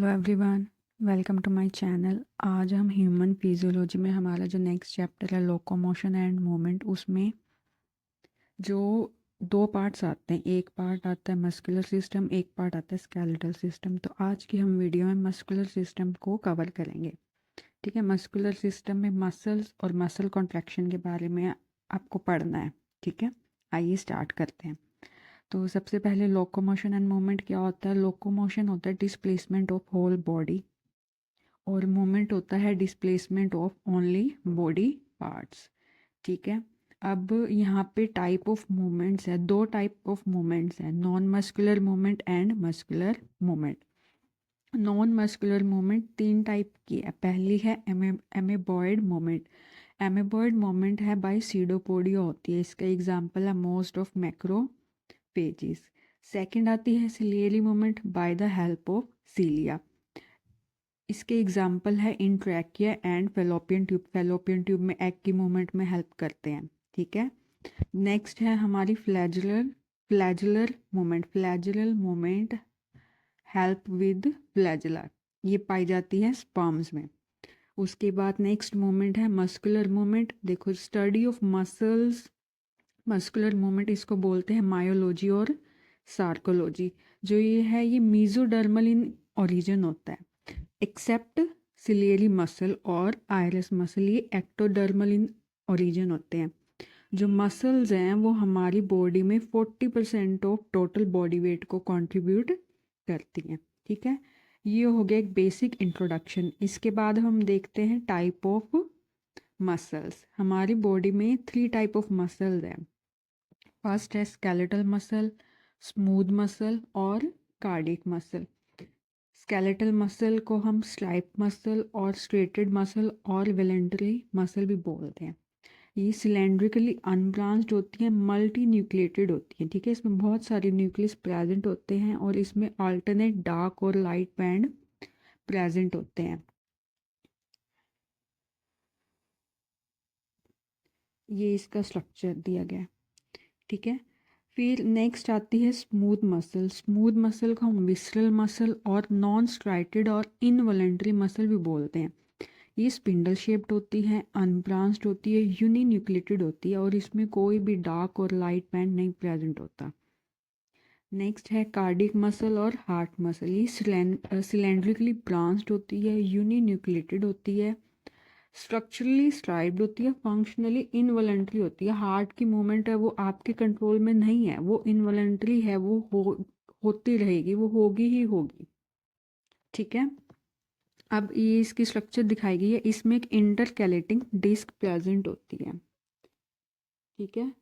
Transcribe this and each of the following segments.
Hello everyone, welcome to my channel. आज हम human physiology में हमारा जो नेक्स्ट चैप्टर है लोकोमोशन एंड मूवमेंट, उसमें जो दो पार्ट्स आते हैं, एक पार्ट आता है मस्कुलर सिस्टम, एक पार्ट आता है स्केलेटल सिस्टम। तो आज की हम वीडियो में मस्कुलर सिस्टम को कवर करेंगे। ठीक है, मस्कुलर सिस्टम में मसल्स और मसल कॉन्ट्रैक्शन के बारे में आपको पढ़ना है। ठीक है, आइए स्टार्ट करते हैं। तो सबसे पहले लोकोमोशन एंड मूवमेंट क्या होता है। लोकोमोशन होता है डिस्प्लेसमेंट ऑफ होल बॉडी, और मूवमेंट होता है displacement of only body parts. ठीक है, अब यहाँ पे टाइप ऑफ मूवमेंट्स है, दो टाइप ऑफ मूवमेंट्स हैं, non muscular movement and muscular movement. Non muscular movement तीन टाइप की है। पहली है एमेबॉयड मूवमेंट। एमेबॉयड मूवमेंट है बाय सीडोपोडिया होती है, इसका एग्जांपल है मोस्ट ऑफ मैक्रोफेजेस। सेकंड आती है ciliary movement by the help of cilia, इसके एग्जाम्पल है in trachea and fallopian tube. Fallopian tube में एग की मूवमेंट में हेल्प करते हैं। ठीक है, नेक्स्ट है हमारी flagellar movement. Flagellar movement help with flagella, ये पाई जाती है स्पर्म्स में। उसके बाद नेक्स्ट मूवमेंट है मस्कुलर मूवमेंट। देखो, study of muscles, muscular movement इसको बोलते हैं मायोलॉजी और सार्कोलॉजी। जो ये है ये मीजोडर्मल इन ओरिजिन होता है, एक्सेप्ट सिलियरी मसल और आयरस मसल, ये एक्टोडर्मल इन ओरिजिन होते हैं। जो मसल्स हैं वो हमारी बॉडी में 40% ऑफ टोटल बॉडी वेट को कंट्रीब्यूट करती हैं। ठीक है, ये हो गया एक बेसिक इंट्रोडक्शन। इसके बाद हम देखते हैं टाइप ऑफ मसल्स। हमारी बॉडी में 3 टाइप ऑफ मसल्स हैं। फर्स्ट है स्केलेटल मसल, स्मूथ मसल और कार्डियक मसल। स्केलेटल मसल को हम स्ट्राइप मसल और स्ट्रेटेड मसल और वॉलेंटरी मसल भी बोलते हैं। ये सिलेंड्रिकली अनब्रांच्ड होती हैं, मल्टी न्यूक्लिएटेड होती हैं। ठीक है, इसमें बहुत सारे न्यूक्लियस प्रेजेंट होते हैं और इसमें अल्टरनेट डार्क और लाइट बैंड प्रेजेंट होते हैं। ये इसका स्ट्रक्चर दिया गया है। ठीक है, फिर नेक्स्ट आती है स्मूथ मसल। स्मूथ मसल को हम विसरल मसल और नॉन स्ट्राइटेड और इनवॉलेंट्री मसल भी बोलते हैं। ये स्पिंडल शेप्ड होती है, अनब्रांच्ड होती है, यूनिन्यूक्लिएटेड होती है और इसमें कोई भी डार्क और लाइट बैंड नहीं प्रेजेंट होता। नेक्स्ट है कार्डियक मसल और हार्ट मसल। ये सिलेंड्रिकली ब्रांच्ड होती है, यूनिन्यूक्लिएटेड होती है, स्ट्रक्चरली स्ट्राइप्ड होती है, फंक्शनली इनवॉलेंट्री होती है। हार्ट की मूवमेंट है वो आपके कंट्रोल में नहीं है, वो इनवॉलेंट्री है, वो होती रहेगी, वो होगी ही होगी। ठीक है, अब ये इसकी स्ट्रक्चर दिखाई गई है, इसमें एक इंटरकैलेटिंग डिस्क प्रेजेंट होती है। ठीक है,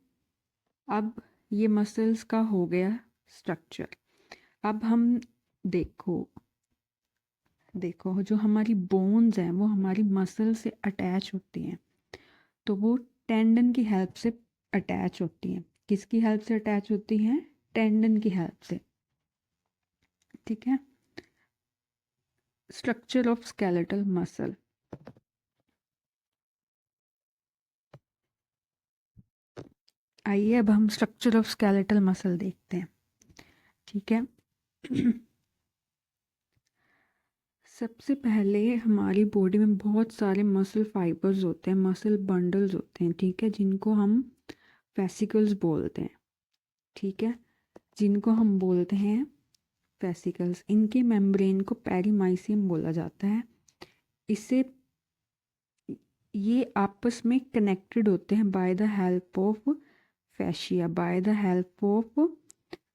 अब ये मसल्स का हो गया स्ट्रक्चर। अब हम देखो देखो जो हमारी बोन्स हैं वो हमारी मसल से अटैच होती हैं, तो वो टेंडन की हेल्प से अटैच होती हैं। किसकी हेल्प से अटैच होती हैं? टेंडन की हेल्प से। ठीक है, स्ट्रक्चर ऑफ स्केलेटल मसल। आइए अब हम स्ट्रक्चर ऑफ स्केलेटल मसल देखते हैं। ठीक है, सबसे पहले हमारी बॉडी में बहुत सारे मसल फाइबर्स होते हैं, मसल बंडल्स होते हैं। ठीक है, जिनको हम फेसिकल्स बोलते हैं। ठीक है, जिनको हम बोलते हैं फेसिकल्स। इनके मेम्ब्रेन को पेरीमाइसियम बोला जाता है। इससे ये आपस में कनेक्टेड होते हैं by the help of fascia, by the help of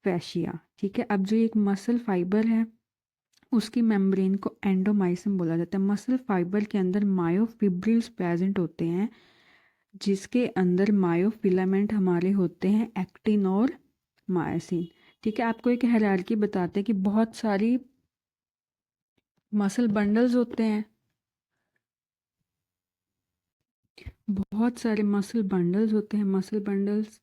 fascia. ठीक है, अब जो एक मसल फाइबर है उसकी मेम्ब्रेन को एंडोमाइसियम बोला जाता है। मसल फाइबर के अंदर मायोफिब्रिल्स प्रेजेंट होते हैं, जिसके अंदर मायोफिलामेंट हमारे होते हैं एक्टिन और मायोसिन। ठीक है, आपको एक हायरार्की बताते हैं कि बहुत सारी मसल बंडल्स होते हैं, बहुत सारे मसल बंडल्स होते हैं, मसल बंडल्स,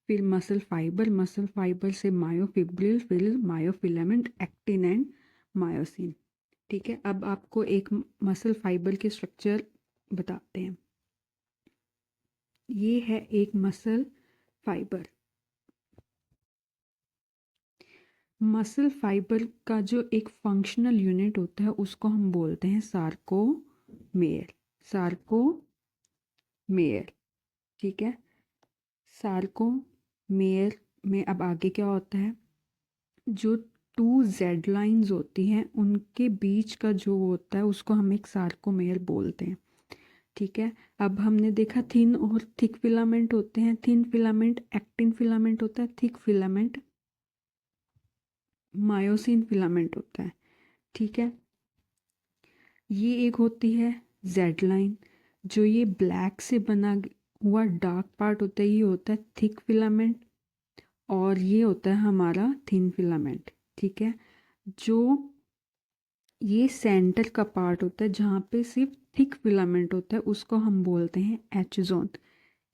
फिर मसल फाइबर से मायोफिब्रिल, फिर मायोफिलामेंट, एक्टिन एंड मायोसिन। ठीक है, अब आपको एक मसल फाइबर के स्ट्रक्चर बताते हैं। ये है एक मसल फाइबर। मसल फाइबर का जो एक फंक्शनल यूनिट होता है उसको हम बोलते हैं सार्कोमेयर। सार्कोमेयर, ठीक है। सार्कोमेयर में अब आगे क्या होता है, जो टू जेड लाइंस होती हैं उनके बीच का जो होता है उसको हम एक सार्कोमेयर बोलते हैं, ठीक है। अब हमने देखा थिन और थिक फिलामेंट होते हैं। थिन फिलामेंट एक्टिन फिलामेंट होता है, थिक फिलामेंट मायोसिन फिलामेंट होता है, ठीक है। ये एक होती है जेड लाइन, जो ये ब्लैक से बना हुआ डार्क पार्ट होता है ये होता है थिक फिलामेंट, और ये होता है हमारा थिन फिलामेंट, ठीक है। जो ये सेंटर का पार्ट होता है जहाँ पे सिर्फ थिक फिलामेंट होता है उसको हम बोलते हैं एच जोन।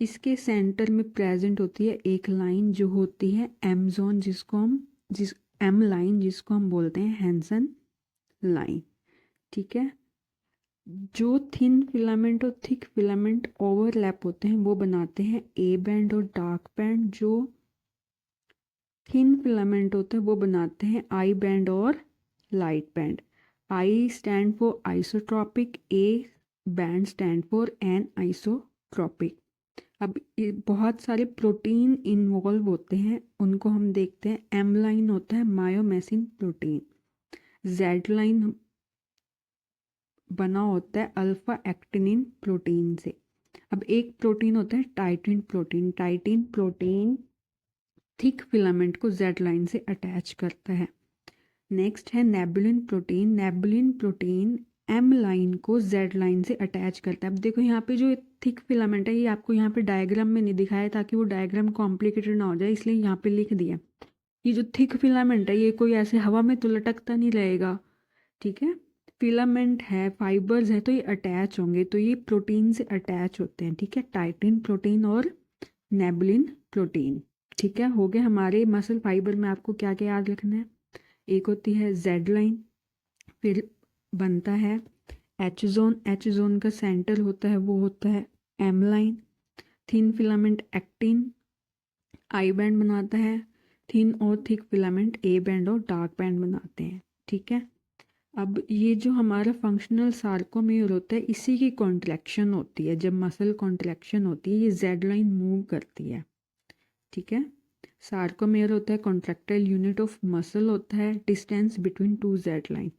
इसके सेंटर में प्रेजेंट होती है एक लाइन जो होती है एम जोन, जिस एम लाइन जिसको हम बोलते हैं हैंसन लाइन, ठीक है। जो थिन फिलामेंट और थिक फिलामेंट ओवरलैप होते हैं वो बनाते हैं ए बैंड और डार्क बैंड। जो थिन फिलामेंट होता है वो बनाते हैं आई बैंड और light band. I stand for isotropic, A band stand for an isotropic. अब बहुत सारे प्रोटीन इन्वॉल्व होते हैं, उनको हम देखते हैं। एम लाइन होता है मायोमेसिन प्रोटीन, जेड लाइन बना होता है अल्फा एक्टिनिन प्रोटीन से। अब एक प्रोटीन होता है title protein. Title protein thick filament को जेड लाइन से अटैच करता है। नेक्स्ट है नेबुलिन प्रोटीन। नेबुलिन प्रोटीन एम लाइन को जेड लाइन से अटैच करता है। अब देखो यहाँ पे जो थिक फिलामेंट है ये आपको यहाँ पे डायग्राम में नहीं दिखाया ताकि वो डायग्राम कॉम्प्लिकेटेड ना हो जाए, इसलिए यहाँ पे लिख दिया। ये जो थिक फिलामेंट है ये कोई ऐसे हवा में तो लटकता नहीं रहेगा, ठीक है। फिलामेंट है, फाइबर्स है, तो ये अटैच होंगे, तो ये प्रोटीन से अटैच होते हैं, ठीक है। टाइटिन प्रोटीन और नेबुलिन प्रोटीन, ठीक है। हो गए हमारे मसल फाइबर में आपको क्या क्या याद रखना है। एक होती है जेड लाइन, फिर बनता है एच जोन। एच जोन का सेंटर होता है वो होता है M line. Thin filament actin I band बनाता है। थिन और थिक फिलामेंट ए बैंड और डार्क बैंड बनाते हैं, ठीक है। अब ये जो हमारा फंक्शनल सार्कोमेयर होता है इसी की कॉन्ट्रैक्शन होती है। जब मसल कॉन्ट्रैक्शन होती है ये जेड लाइन मूव करती है, ठीक है। सार्कोमेयर होता है कॉन्ट्रैक्टाइल यूनिट ऑफ मसल होता है, distance between two Z line,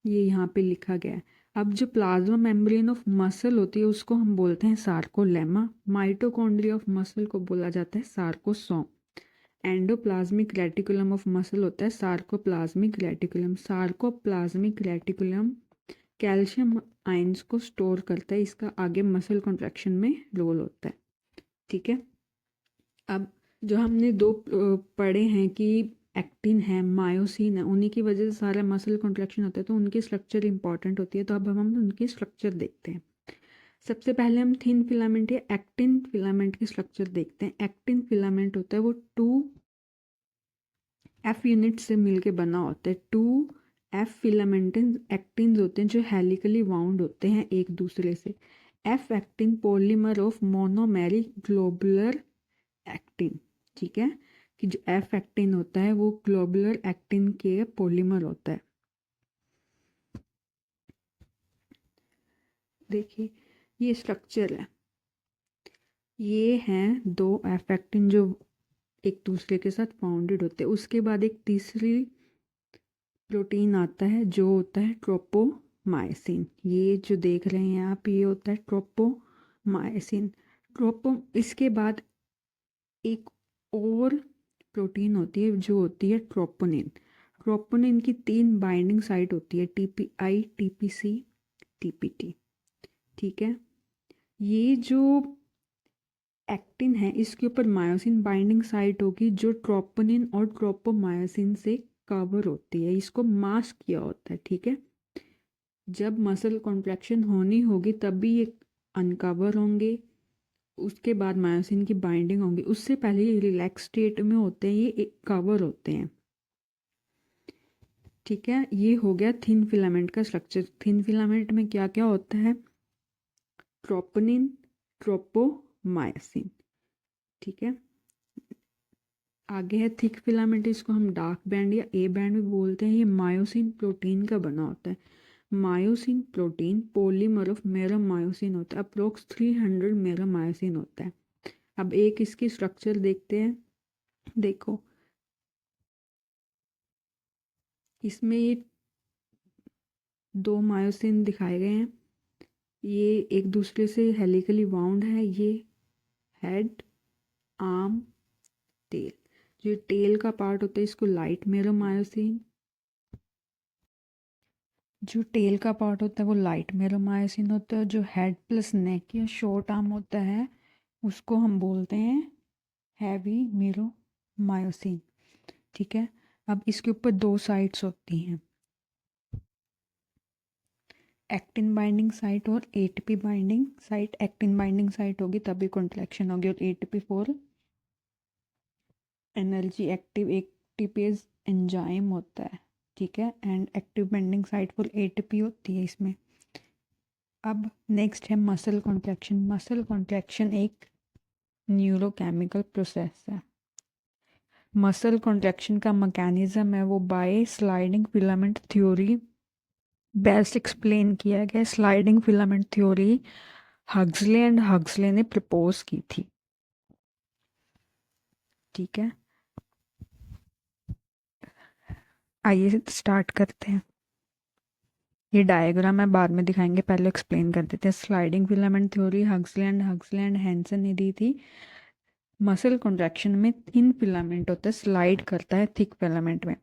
ये यहाँ पे लिखा गया है। अब जो प्लाज्मा मेम्ब्रेन ऑफ मसल होती है उसको हम बोलते हैं सार्कोलेमा। माइटोकॉन्ड्रिया ऑफ मसल को बोला जाता है सार्कोसोम। एंडोप्लाज्मिक रेटिकुलम ऑफ मसल होता है sarcoplasmic reticulum. Sarcoplasmic reticulum calcium ions को स्टोर करता है, इसका आगे मसल कॉन्ट्रैक्शन में रोल होता है, ठीक है। अब जो हमने दो पढ़े हैं कि एक्टिन है मायोसिन है, उन्हीं की वजह से सारा मसल कॉन्ट्रैक्शन होता है, तो उनकी स्ट्रक्चर इंपॉर्टेंट होती है। तो अब हम उनकी स्ट्रक्चर देखते हैं। सबसे पहले हम थिन फिलामेंट या एक्टिन फिलामेंट की स्ट्रक्चर देखते हैं। एक्टिन फिलामेंट होता है वो टू एफ यूनिट से मिलके बना होता है। टू एफ फिलामेंटिन एक्टिन होते हैं जो हेलिकली वाउंड होते हैं एक दूसरे से। F actin polymer of monomeric globular actin, ठीक है। कि जो एफ एक्टिन होता है वो ग्लोबुलर एक्टिन के पॉलीमर होता है। देखिए ये स्ट्रक्चर है, ये हैं दो एफ एक्टिन जो एक दूसरे के साथ बाउंडेड होते हैं। उसके बाद एक तीसरी प्रोटीन आता है जो होता है ट्रोपोमायसिन। ये जो देख रहे हैं आप ये होता है ट्रोपोमायसिन। इसके बाद एक और प्रोटीन होती है जो होती है ट्रोपोनिन। ट्रोपोनिन की 3 बाइंडिंग साइट होती है, TPI, TPC, TPT, ठीक है। ये जो एक्टिन है इसके ऊपर मायोसिन बाइंडिंग साइट होगी जो ट्रोपोनिन और ट्रोपोमायोसिन से कवर होती है, इसको मास्क किया होता है, ठीक है। जब मसल कॉन्ट्रैक्शन होनी होगी तभी ये अनकवर होंगे, उसके बाद मायोसिन की बाइंडिंग होंगी, उससे पहले ये रिलैक्स स्टेट में होते हैं, ये कवर होते हैं, ठीक है। ये हो गया थिन फिलामेंट का स्ट्रक्चर। थिन फिलामेंट में क्या क्या होता है, ट्रोपोनिन, ट्रोपोमायोसिन, ठीक है। आगे है थिक फिलामेंट, इसको हम डार्क बैंड या ए बैंड भी बोलते हैं। ये मायोसिन प्रोटीन का बना होता है। मायोसिन प्रोटीन पॉलीमर ऑफ मेरामायोसिन होता है। अप्रोक्स 300 मेरामायोसिन होता है। अब एक इसकी स्ट्रक्चर देखते हैं। देखो इसमें ये दो मायोसिन दिखाए गए हैं। ये एक दूसरे से हेलिकली वाउंड है। ये हेड, आर्म, टेल। जो टेल का पार्ट होता है इसको लाइट मेरोमायोसिन, जो टेल का पार्ट होता है वो लाइट मेरोमायोसिन होता है। जो हेड प्लस नेक या शॉर्ट आर्म होता है उसको हम बोलते हैं हैवी मेरोमायोसिन। ठीक है। अब इसके ऊपर दो साइट्स होती हैं, एक्टिन बाइंडिंग साइट और ATP binding site. Actin binding site होगी तभी कॉन्ट्रैक्शन होगी, और ATP for energy active ATPase enzyme होता है। ठीक है। And active binding site for ATP होती है इसमें। अब नेक्स्ट है मसल कॉन्ट्रैक्शन। मसल कॉन्ट्रैक्शन एक न्यूरोकेमिकल प्रोसेस है। मसल कॉन्ट्रैक्शन का मैकेनिज्म है वो by sliding filament theory best explain किया गया। Sliding filament theory Huxley and Huxley ने प्रपोज की थी। ठीक है। आइए स्टार्ट करते हैं। ये डायग्राम है, बाद में दिखाएंगे, पहले एक्सप्लेन कर देते हैं। Sliding filament theory Huxley and Hanson ने दी थी। मसल कॉन्ट्रैक्शन में थिन फिलामेंट होता है, स्लाइड करता है थिक फिलामेंट में।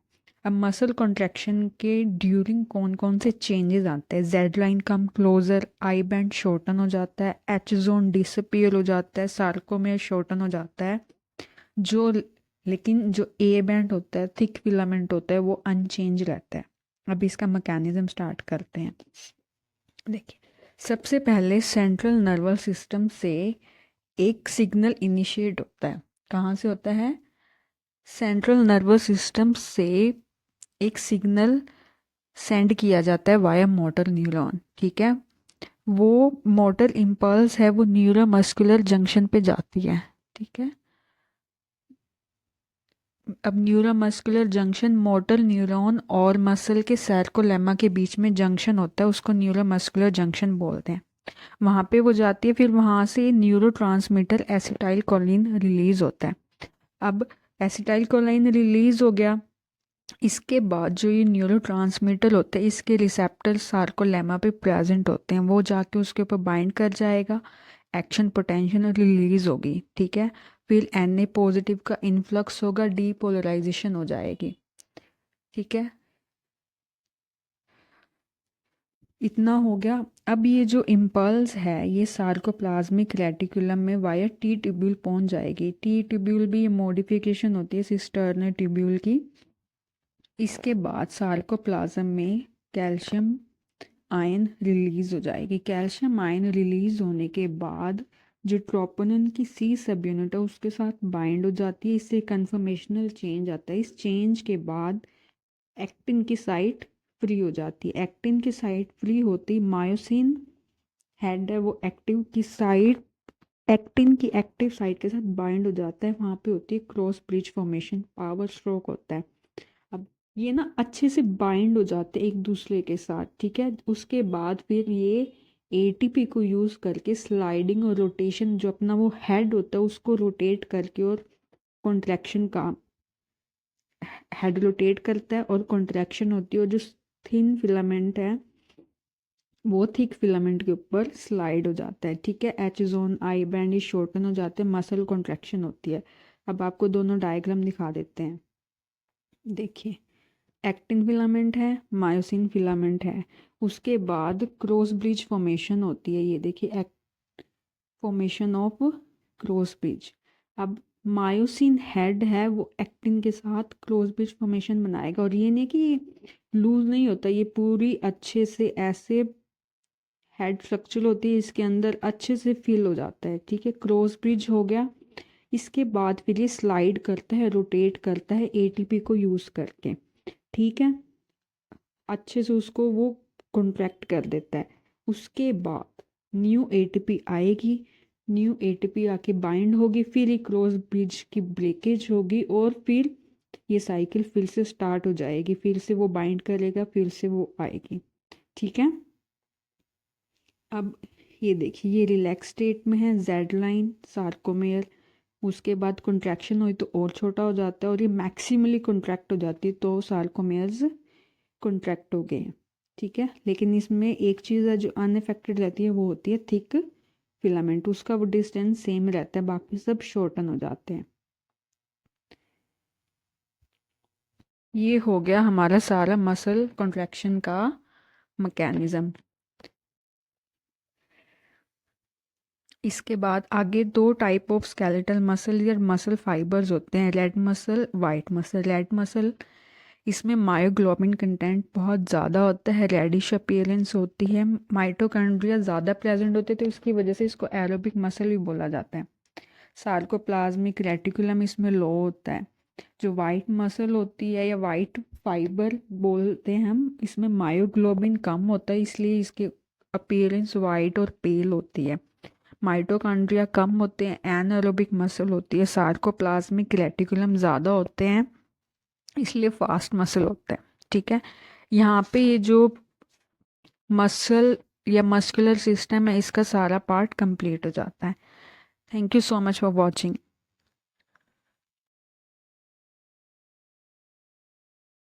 अब मसल कॉन्ट्रैक्शन के ड्यूरिंग कौन कौन से चेंजेस आते हैं? Z line come closer, I band shorten हो जाता है, एच जोन डिसअपीयर हो जाता है, सार्कोमेयर शॉर्टन हो जाता है। जो लेकिन जो ए बैंड होता है, थिक फिलामेंट होता है, वो अनचेंज रहता है। अब इसका मैकेनिज्म स्टार्ट करते हैं। देखिए, सबसे पहले सेंट्रल नर्वस सिस्टम से एक सिग्नल इनिशिएट होता है। कहाँ से होता है? सेंट्रल नर्वस सिस्टम से एक सिग्नल सेंड किया जाता है वाया मोटर न्यूरॉन। ठीक है। वो मोटर इम्पल्स है वो न्यूरोमस्कुलर जंक्शन पे जाती है। ठीक है। अब न्यूरोमस्कुलर जंक्शन मोटर न्यूरॉन और मसल के सैरकोलेमा के बीच में जंक्शन होता है, उसको न्यूरोमस्कुलर जंक्शन बोलते हैं। वहाँ पे वो जाती है, फिर वहाँ से न्यूरोट्रांसमीटर एसिटाइल कोलिन रिलीज होता है। अब एसिटाइल कोलिन रिलीज हो गया, इसके बाद जो ये न्यूरोट्रांसमीटर होते हैं इसके रिसेप्टर सार्कोलेमा पे प्रेजेंट होते हैं, वो जाके उसके ऊपर बाइंड कर जाएगा, एक्शन पोटेंशियल रिलीज होगी। ठीक है। फिर Na पॉजिटिव का इन्फ्लक्स होगा, डीपोलराइजेशन हो जाएगी। ठीक है। इतना हो गया। अब ये जो इम्पल्स है ये सार्कोप्लाज्मिक रेटिकुलम में वाया टी ट्यूब्यूल पहुंच जाएगी। टी ट्यूब्यूल भी मॉडिफिकेशन होती है सिस्टर्नल ट्यूब्यूल की। इसके बाद सार्कोप्लाज्म में कैल्शियम आयन रिलीज हो जाएगी। कैल्शियम आयन रिलीज होने के बाद जो ट्रोपोनिन की सी सब यूनिट है उसके साथ बाइंड हो जाती है, इससे कन्फर्मेशनल चेंज आता है। इस चेंज के बाद एक्टिन की साइट फ्री हो जाती है। एक्टिन की साइट फ्री होती मायोसिन हेड है वो एक्टिव की साइट एक्टिन की एक्टिव साइट के साथ बाइंड हो जाता है, वहाँ पे होती है cross bridge formation, power stroke होता है। अब ये ना अच्छे से बाइंड हो जाते हैं एक दूसरे के साथ। ठीक है। उसके बाद फिर ये एटीपी को यूज़ करके स्लाइडिंग और रोटेशन, जो अपना वो हेड होता है उसको रोटेट करके और कॉन्ट्रैक्शन का हेड रोटेट करता है और कॉन्ट्रैक्शन होती है, और जो थिन फिलामेंट है वो थिक फिलामेंट के ऊपर स्लाइड हो जाता है। ठीक है। एच जोन आई बैंड ये शॉर्टन हो जाते हैं, मसल कॉन्ट्रैक्शन होती है। अब आपको दोनों डायग्राम दिखा देते हैं। देखिए, एक्टिन फिलामेंट है, मायोसिन फिलामेंट है, उसके बाद क्रॉस ब्रिज फॉर्मेशन होती है। ये देखिए फॉर्मेशन ऑफ क्रॉस ब्रिज। अब मायोसिन हेड है वो एक्टिन के साथ क्रॉस ब्रिज फॉर्मेशन बनाएगा, और ये नहीं कि लूज नहीं होता, ये पूरी अच्छे से ऐसे हेड स्ट्रक्चर होती है, इसके अंदर अच्छे से फिल हो जाता है। ठीक है। क्रॉस ब्रिज हो गया। इसके बाद फिर ये स्लाइड करता है, रोटेट करता है एटीपी को यूज़ करके। ठीक है। अच्छे से उसको वो कॉन्ट्रैक्ट कर देता है। उसके बाद न्यू एटीपी आएगी, न्यू एटीपी आके बाइंड होगी, फिर ये क्रॉस ब्रिज की ब्रेकेज होगी और फिर ये साइकिल फिर से स्टार्ट हो जाएगी, फिर से वो बाइंड करेगा, फिर से वो आएगी। ठीक है, अब ये देखिए ये रिलैक्स स्टेट में है, जेड लाइन सार्कोमेयर, उसके बाद कंट्रैक्शन हुई तो और छोटा हो जाता है और ये मैक्सिमली कंट्रैक्ट हो जाती है तो सार्कोमेयर्स कंट्रैक्ट हो गए हैं। ठीक है, लेकिन इसमें एक चीज़ है जो अनअफेक्टेड रहती है, वो होती है थिक फिलामेंट, उसका वो डिस्टेंस सेम रहता है, बाकी सब शॉर्टन हो जाते हैं। ये हो गया हमारा सारा मसल कॉन्ट्रैक्शन का मैकेनिज्म। इसके बाद आगे दो टाइप ऑफ स्केलेटल मसल या मसल फाइबर्स होते हैं, red muscle, white muscle. Red muscle इसमें मायोग्लोबिन कंटेंट बहुत ज़्यादा होता है, रेडिश अपीयरेंस होती है, माइटोकॉन्ड्रिया ज़्यादा प्रेजेंट होते हैं, तो इसकी वजह से इसको एरोबिक मसल भी बोला जाता है। सार्कोप्लाज्मिक रेटिकुलम इसमें लो होता है। जो वाइट मसल होती है या वाइट फाइबर बोलते हैं हम, इसमें मायोग्लोबिन कम होता है, इसलिए इसकी अपीयरेंस वाइट और पेल होती है। माइटोकॉन्ड्रिया कम होते हैं, एनारोबिक मसल होती है, सार्कोप्लाज्मिक रेटिकुलम ज़्यादा होते हैं, इसलिए फास्ट मसल होता है। ठीक है, यहाँ पे ये जो मसल या मस्कुलर सिस्टम है, इसका सारा पार्ट कंप्लीट हो जाता है। Thank you so much for watching.